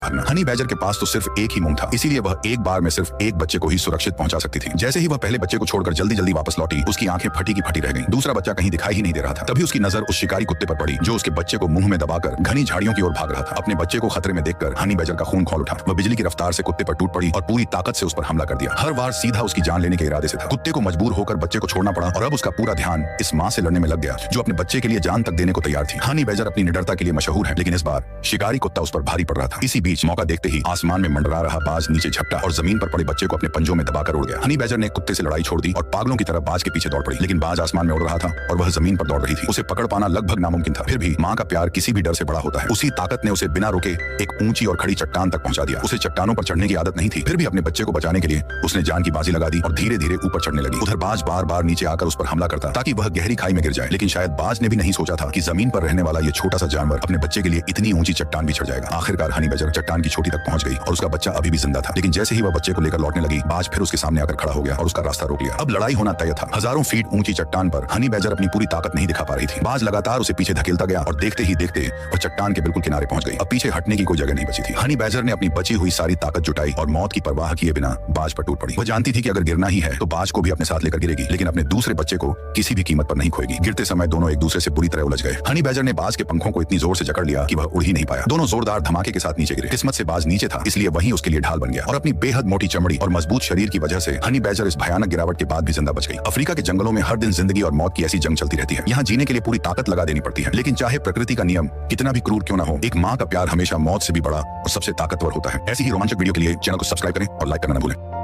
भरना। Honey badger के पास तो सिर्फ एक ही मुंह था, इसीलिए वह एक बार में सिर्फ एक बच्चे को ही सुरक्षित पहुंचा सकती थी। जैसे ही वह पहले बच्चे को छोड़कर जल्दी जल्दी वापस लौटी, उसकी आंखें फटी की फटी रह गईं। दूसरा बच्चा कहीं दिखाई ही नहीं दे रहा था। तभी उसकी नजर उस शिकारी कुत्ते पर पड़ी जो उसके बच्चे को मुंह में दबाकर घनी झाड़ियों की ओर भाग रहा था। अपने बच्चे को खतरे में देखकर हनी बैजर का खून खौल उठा। वह बिजली की रफ्तार से कुत्ते पर टूट पड़ी और पूरी ताकत से उस पर हमला कर दिया। हर बार सीधा उसकी जान लेने के इरादे से था। कुत्ते को मजबूर होकर बच्चे को छोड़ना पड़ा और अब उसका पूरा ध्यान इस मां से लड़ने में लग गया जो अपने बच्चे के लिए जान तक देने को तैयार थी। हनी बैजर अपनी निडरता के लिए मशहूर है, लेकिन इस बार शिकारी कुत्ता उस पर भारी पड़ रहा था। इसी बीच मौका देखते ही आसमान में मंडरा रहा बाज नीचे झपटा और जमीन पर पड़े बच्चे को अपने पंजों में दबाकर उड़ गया। हनी बैजर ने कुत्ते से लड़ाई छोड़ दी और पागलों की तरह बाज के पीछे दौड़ पड़ी, लेकिन बाज आसमान में उड़ रहा था और वह जमीन पर दौड़ रही थी। उसे पकड़ पाना लगभग नामुमकिन था। फिर भी मां का प्यार किसी भी डर से बड़ा होता है। उसी ताकत ने उसे बिना रुके एक ऊंची और खड़ी चट्टान तक पहुंचा दिया। उसे चट्टानों पर चढ़ने की आदत नहीं थी, फिर भी अपने बच्चे को बचाने के लिए उसने जान की बाजी लगा दी और धीरे धीरे ऊपर चढ़ने लगी। उधर बाज बार बार नीचे आकर उस पर हमला करता ताकि वह गहरी खाई में गिर जाए, लेकिन शायद बाज ने भी नहीं सोचा था कि जमीन पर रहने वाला ये छोटा सा जानवर अपने बच्चे के लिए इतनी ऊंची चट्टान भी चढ़ जाएगा। आखिरकार हनी बैजर चट्टान की चोटी तक पहुंच गई और उसका बच्चा अभी भी जिंदा था, लेकिन जैसे ही वह बच्चे को लेकर लौटने लगी, बाज फिर उसके सामने आकर खड़ा हो गया और उसका रास्ता रोक लिया। अब लड़ाई होना तय था। हजारों फीट ऊंची चट्टान पर हनी बैजर अपनी पूरी ताकत नहीं दिखा पा रही थी। बाज लगातार उसे पीछे धकेलता गया और देखते ही देखते वह चट्टान के बिल्कुल किनारे पहुंच गई। अब पीछे हटने की कोई जगह नहीं बची थी। हनी बैजर ने अपनी बची हुई सारी ताकत जुटाई और मौत की परवाह किए बिना बाज पर टूट पड़ी। वह जानती थी कि अगर गिरना ही है तो बाज को भी अपने साथ लेकर गिरेगी, लेकिन अपने दूसरे बच्चे को किसी भी कीमत पर नहीं खोएगी। गिरते समय दोनों एक दूसरे से बुरी तरह उलझ गए। हनी बैजर ने बाज के पंखों को इतनी जोर से जकड़ लिया कि वह उड़ ही नहीं पाया। दोनों जोरदार धमाके के साथ नीचे गिरे। किस्मत से बाज नीचे था, इसलिए वही उसके लिए ढाल बन गया और अपनी बेहद मोटी चमड़ी और मजबूत शरीर की वजह से हनी बैजर इस भयानक गिरावट के बाद भी जिंदा बच गई। अफ्रीका के जंगलों में हर दिन जिंदगी और मौत की ऐसी जंग चलती रहती है। यहाँ जीने के लिए पूरी ताकत लगा देनी पड़ती है, लेकिन चाहे प्रकृति का नियम कितना भी क्रूर क्यों न हो, एक माँ का प्यार हमेशा मौत से भी बड़ा और सबसे ताकतवर होता है। ऐसी ही रोमांचक वीडियो के लिए चैनल को सब्सक्राइब करें और लाइक करना न भूलें।